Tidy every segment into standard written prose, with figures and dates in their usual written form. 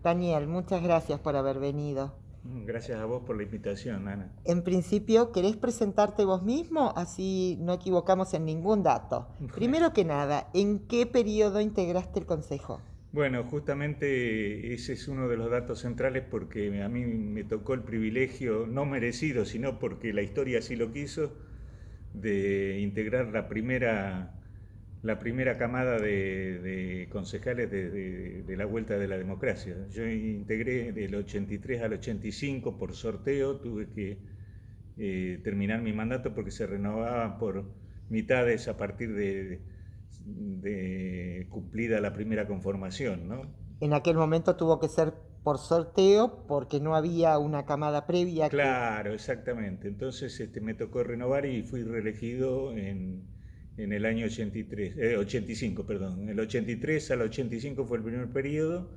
Daniel, muchas gracias por haber venido. Gracias a vos por la invitación, Ana. En principio, ¿querés presentarte vos mismo? Así no equivocamos en ningún dato. Primero que nada, ¿en qué periodo integraste el Consejo? Bueno, justamente ese es uno de los datos centrales porque a mí me tocó el privilegio, no merecido, sino porque la historia así lo quiso, de integrar la primera camada de concejales de la vuelta de la democracia. Yo integré del 83 al 85 por sorteo, tuve que terminar mi mandato porque se renovaba por mitades a partir de cumplida la primera conformación, ¿no? En aquel momento tuvo que ser por sorteo porque no había una camada previa que... Claro, exactamente. Entonces me tocó renovar y fui reelegido en el año 83, 85, perdón. El 83 al 85 fue el primer periodo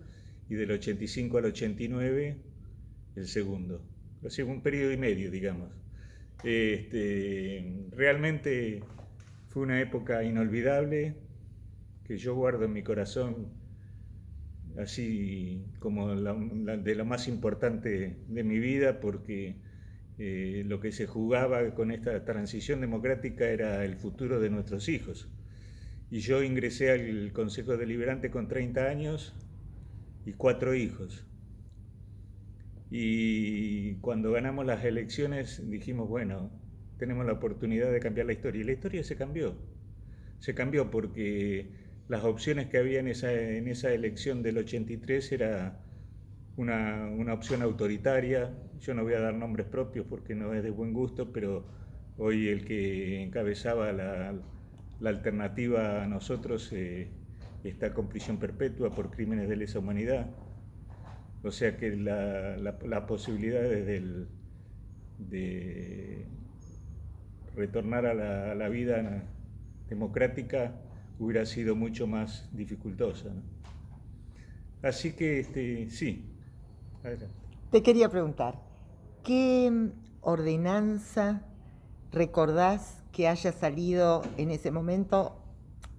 y del 85 al 89 el segundo. O sea, un periodo y medio, digamos. Realmente fue una época inolvidable que yo guardo en mi corazón así como de lo más importante de mi vida, porque lo que se jugaba con esta transición democrática era el futuro de nuestros hijos. Y yo ingresé al Consejo Deliberante con 30 años y 4 hijos. Y cuando ganamos las elecciones dijimos, bueno, tenemos la oportunidad de cambiar la historia. Y la historia se cambió. Se cambió porque las opciones que había en esa elección del 83 era una opción autoritaria. Yo no voy a dar nombres propios porque no es de buen gusto, pero hoy el que encabezaba la alternativa a nosotros está con prisión perpetua por crímenes de lesa humanidad. O sea que la posibilidad de retornar a la vida democrática hubiera sido mucho más dificultosa, ¿no? Así que sí. Adelante. Te quería preguntar, ¿qué ordenanza recordás que haya salido en ese momento,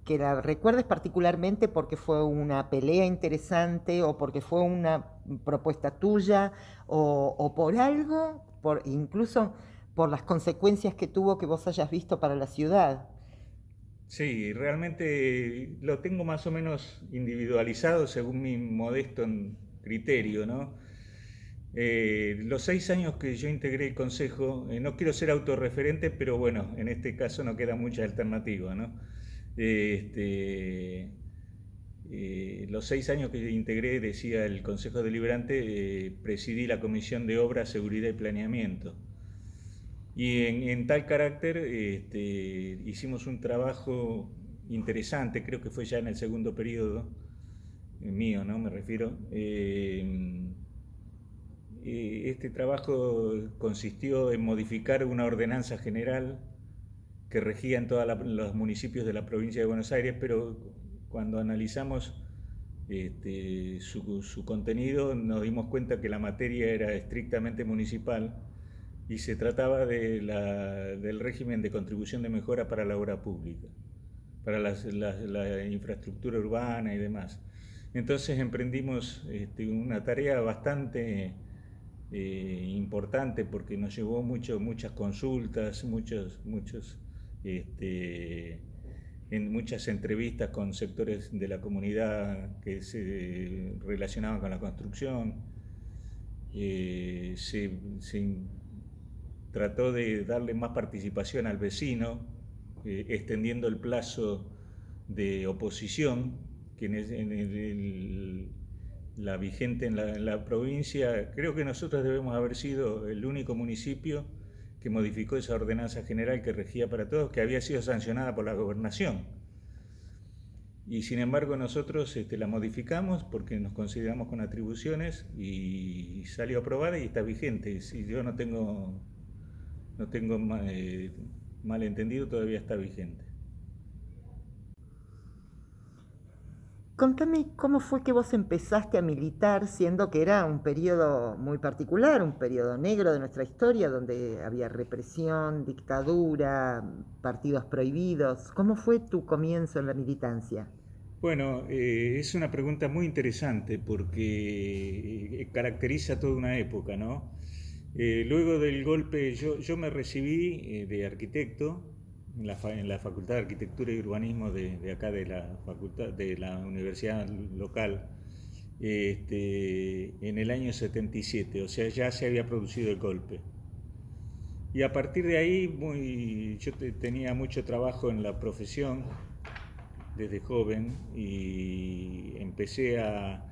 que la recuerdes particularmente porque fue una pelea interesante o porque fue una propuesta tuya o por algo, incluso por las consecuencias que tuvo que vos hayas visto para la ciudad? Sí, realmente lo tengo más o menos individualizado según mi modesto criterio, ¿no? Los 6 años que yo integré el consejo, no quiero ser autorreferente, pero bueno, en este caso no queda mucha alternativa, ¿no? Este, los 6 años que integré, decía el Consejo Deliberante, presidí la Comisión de Obra, Seguridad y Planeamiento. Y en tal carácter hicimos un trabajo interesante, creo que fue ya en el segundo periodo, mío, ¿no? Me refiero. Este trabajo consistió en modificar una ordenanza general que regía en todos los municipios de la provincia de Buenos Aires, pero cuando analizamos su contenido nos dimos cuenta que la materia era estrictamente municipal y se trataba del régimen de contribución de mejora para la obra pública, para la infraestructura urbana y demás. Entonces emprendimos una tarea bastante importante porque nos llevó muchas consultas, este, en muchas entrevistas con sectores de la comunidad que se relacionaban con la construcción. Se trató de darle más participación al vecino, extendiendo el plazo de oposición, que la vigente en la provincia, creo que nosotros debemos haber sido el único municipio que modificó esa ordenanza general que regía para todos, que había sido sancionada por la gobernación. Y sin embargo nosotros la modificamos porque nos consideramos con atribuciones y salió aprobada y está vigente. Si yo no tengo malentendido, todavía está vigente. Contame cómo fue que vos empezaste a militar, siendo que era un periodo muy particular, un periodo negro de nuestra historia, donde había represión, dictadura, partidos prohibidos. ¿Cómo fue tu comienzo en la militancia? Bueno, es una pregunta muy interesante porque caracteriza toda una época, ¿no? Luego del golpe, yo me recibí de arquitecto en la Facultad de Arquitectura y Urbanismo de acá de la facultad, de la universidad local, en el año 77, o sea, ya se había producido el golpe. Y a partir de ahí, tenía mucho trabajo en la profesión desde joven y empecé a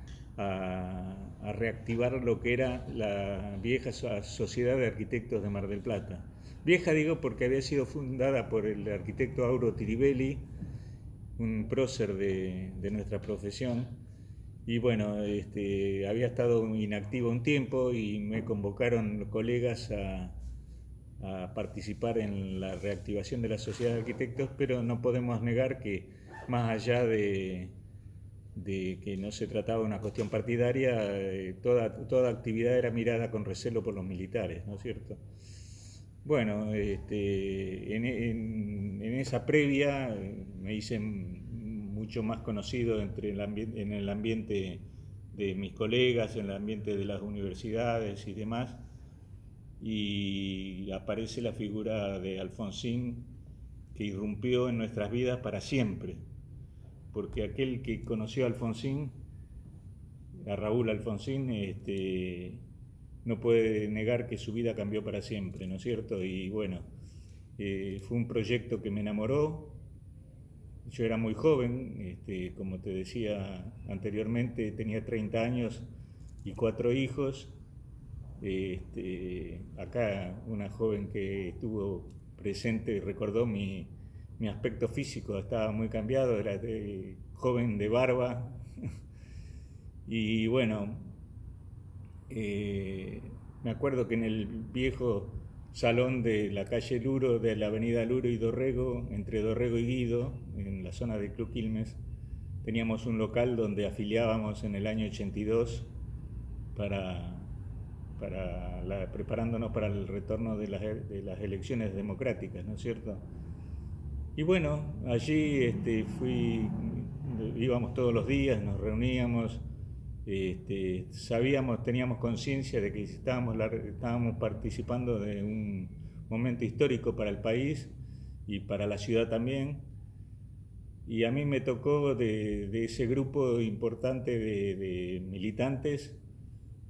reactivar lo que era la vieja Sociedad de Arquitectos de Mar del Plata. Vieja digo porque había sido fundada por el arquitecto Auro Tiribelli, un prócer de nuestra profesión, y bueno, había estado inactivo un tiempo y me convocaron colegas a participar en la reactivación de la Sociedad de Arquitectos, pero no podemos negar que más allá de que no se trataba de una cuestión partidaria, toda actividad era mirada con recelo por los militares, ¿no es cierto? Bueno, en esa previa me hice mucho más conocido en el ambiente de mis colegas, en el ambiente de las universidades y demás, y aparece la figura de Alfonsín, que irrumpió en nuestras vidas para siempre, porque aquel que conoció a Alfonsín, a Raúl Alfonsín, no puede negar que su vida cambió para siempre, ¿no es cierto? Y bueno, fue un proyecto que me enamoró. Yo era muy joven, como te decía anteriormente, tenía 30 años y 4 hijos. Acá una joven que estuvo presente recordó mi aspecto físico, estaba muy cambiado, era joven de barba. Y bueno, me acuerdo que en el viejo salón de la calle Luro, de la avenida Luro y Dorrego, entre Dorrego y Guido, en la zona del Club Quilmes, teníamos un local donde afiliábamos en el año 82 preparándonos para el retorno de las elecciones democráticas, ¿no es cierto? Y bueno, allí íbamos todos los días, nos reuníamos, teníamos conciencia de que estábamos participando de un momento histórico para el país y para la ciudad también. Y a mí me tocó de ese grupo importante de militantes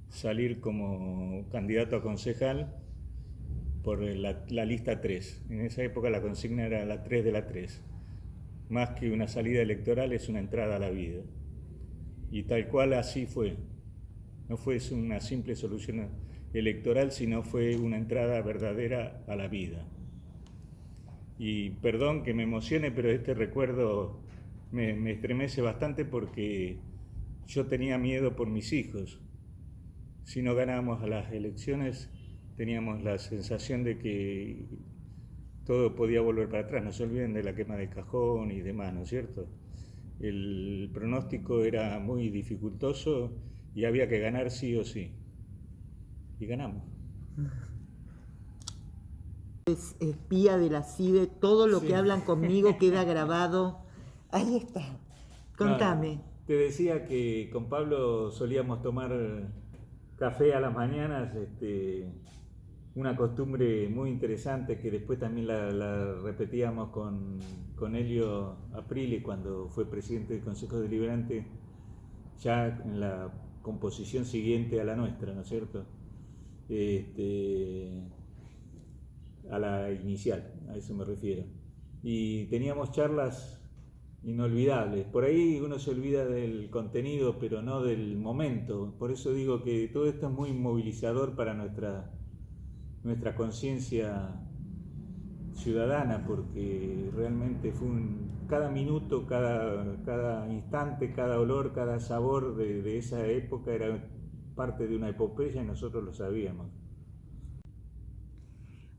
salir como candidato a concejal por la lista 3. En esa época la consigna era la 3 de la 3. Más que una salida electoral es una entrada a la vida. Y tal cual así fue. No fue una simple solución electoral, sino fue una entrada verdadera a la vida. Y perdón que me emocione, pero este recuerdo me estremece bastante porque yo tenía miedo por mis hijos. Si no ganábamos a las elecciones, teníamos la sensación de que todo podía volver para atrás. No se olviden de la quema del cajón y demás, ¿no es cierto? El pronóstico era muy dificultoso y había que ganar sí o sí. Y ganamos. Es espía de la CIDE, todo lo Sí. que hablan conmigo queda grabado. Ahí está. Contame. Claro. Te decía que con Pablo solíamos tomar café a las mañanas, una costumbre muy interesante que después también la repetíamos con Helio Aprile cuando fue presidente del Consejo Deliberante, ya en la composición siguiente a la nuestra, ¿no es cierto? A la inicial, a eso me refiero. Y teníamos charlas inolvidables. Por ahí uno se olvida del contenido, pero no del momento. Por eso digo que todo esto es muy movilizador para nuestra conciencia ciudadana, porque realmente fue cada minuto, cada instante, cada olor, cada sabor de esa época era parte de una epopeya y nosotros lo sabíamos.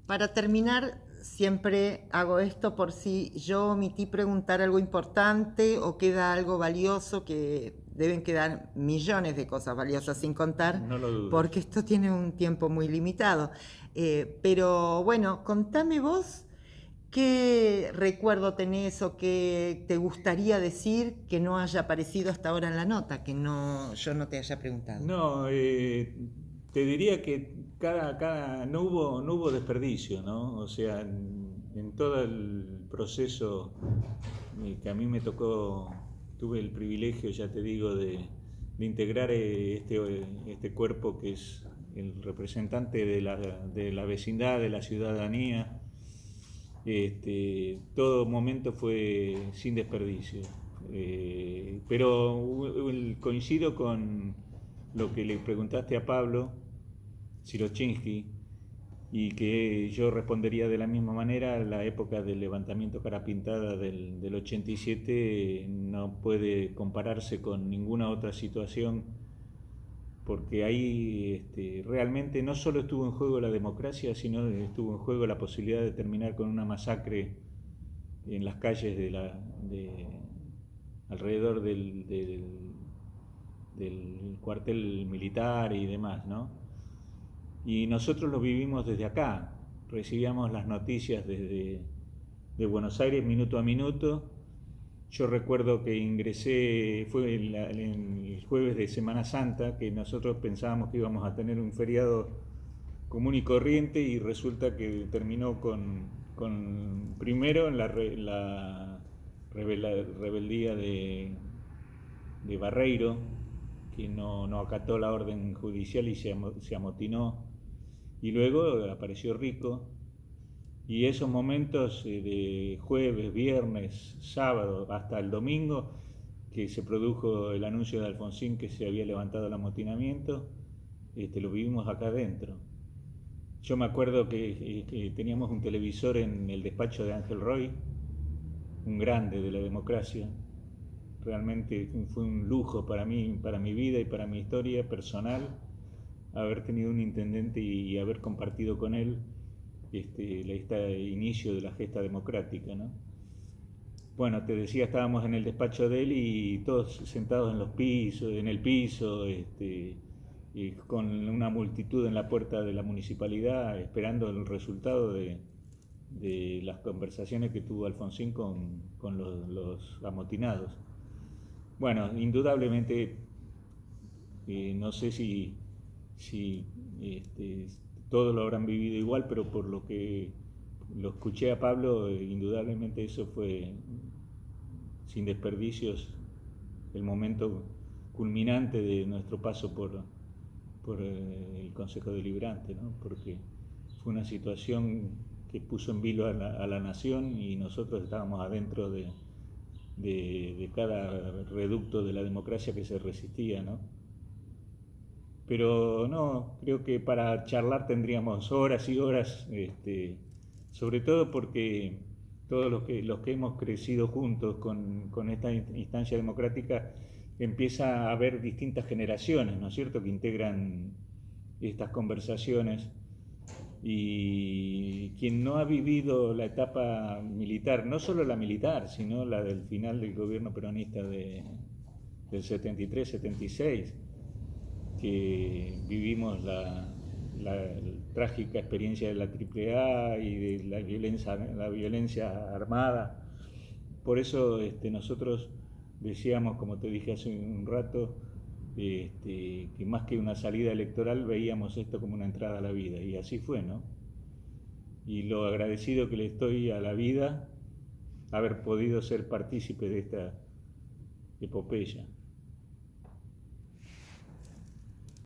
Para terminar, siempre hago esto por si yo omití preguntar algo importante o queda algo valioso, que deben quedar millones de cosas valiosas sin contar, No lo dudes. porque esto tiene un tiempo muy limitado. Pero bueno, contame vos ¿Qué recuerdo tenés o qué te gustaría decir que no haya aparecido hasta ahora en la nota, que no, yo no te haya preguntado? No, te diría que no hubo desperdicio, ¿no? O sea, en todo el proceso que a mí me tocó, tuve el privilegio, ya te digo, de integrar este cuerpo que es el representante de la vecindad, de la ciudadanía. Todo momento fue sin desperdicio. Pero coincido con lo que le preguntaste a Pablo Sirochinsky, y que yo respondería de la misma manera. La época del levantamiento cara pintada del 87 no puede compararse con ninguna otra situación, porque ahí realmente no solo estuvo en juego la democracia, sino estuvo en juego la posibilidad de terminar con una masacre en las calles alrededor del cuartel militar y demás, ¿no? Y nosotros lo vivimos desde acá, recibíamos las noticias desde de Buenos Aires minuto a minuto. Yo recuerdo que ingresé, fue el jueves de Semana Santa, que nosotros pensábamos que íbamos a tener un feriado común y corriente, y resulta que terminó con primero la rebeldía de Barreiro, que no acató la orden judicial y se amotinó, y luego apareció Rico. Y esos momentos de jueves, viernes, sábado, hasta el domingo, que se produjo el anuncio de Alfonsín que se había levantado el amotinamiento, lo vivimos acá adentro. Yo me acuerdo que teníamos un televisor en el despacho de Ángel Roy, un grande de la democracia. Realmente fue un lujo para mí, para mi vida y para mi historia personal, haber tenido un intendente y haber compartido con él este inicio de la gesta democrática, ¿no? Bueno, te decía, estábamos en el despacho de él y todos sentados en los pisos, en el piso, y con una multitud en la puerta de la municipalidad esperando el resultado de las conversaciones que tuvo Alfonsín con los amotinados. Bueno, indudablemente, no sé si todos lo habrán vivido igual, pero por lo que lo escuché a Pablo, indudablemente eso fue sin desperdicios el momento culminante de nuestro paso por el Consejo Deliberante, ¿no? Porque fue una situación que puso en vilo a la nación, y nosotros estábamos adentro de cada reducto de la democracia que se resistía, ¿no? Pero no, creo que para charlar tendríamos horas y horas, sobre todo porque todos los que hemos crecido juntos con esta instancia democrática, empieza a haber distintas generaciones, ¿no es cierto?, que integran estas conversaciones. Y quien no ha vivido la etapa militar, no solo la militar, sino la del final del gobierno peronista del 73-76, que vivimos la trágica experiencia de la AAA y de la violencia armada. Por eso nosotros decíamos, como te dije hace un rato, que más que una salida electoral veíamos esto como una entrada a la vida, y así fue, ¿no? Y lo agradecido que le estoy a la vida haber podido ser partícipe de esta epopeya.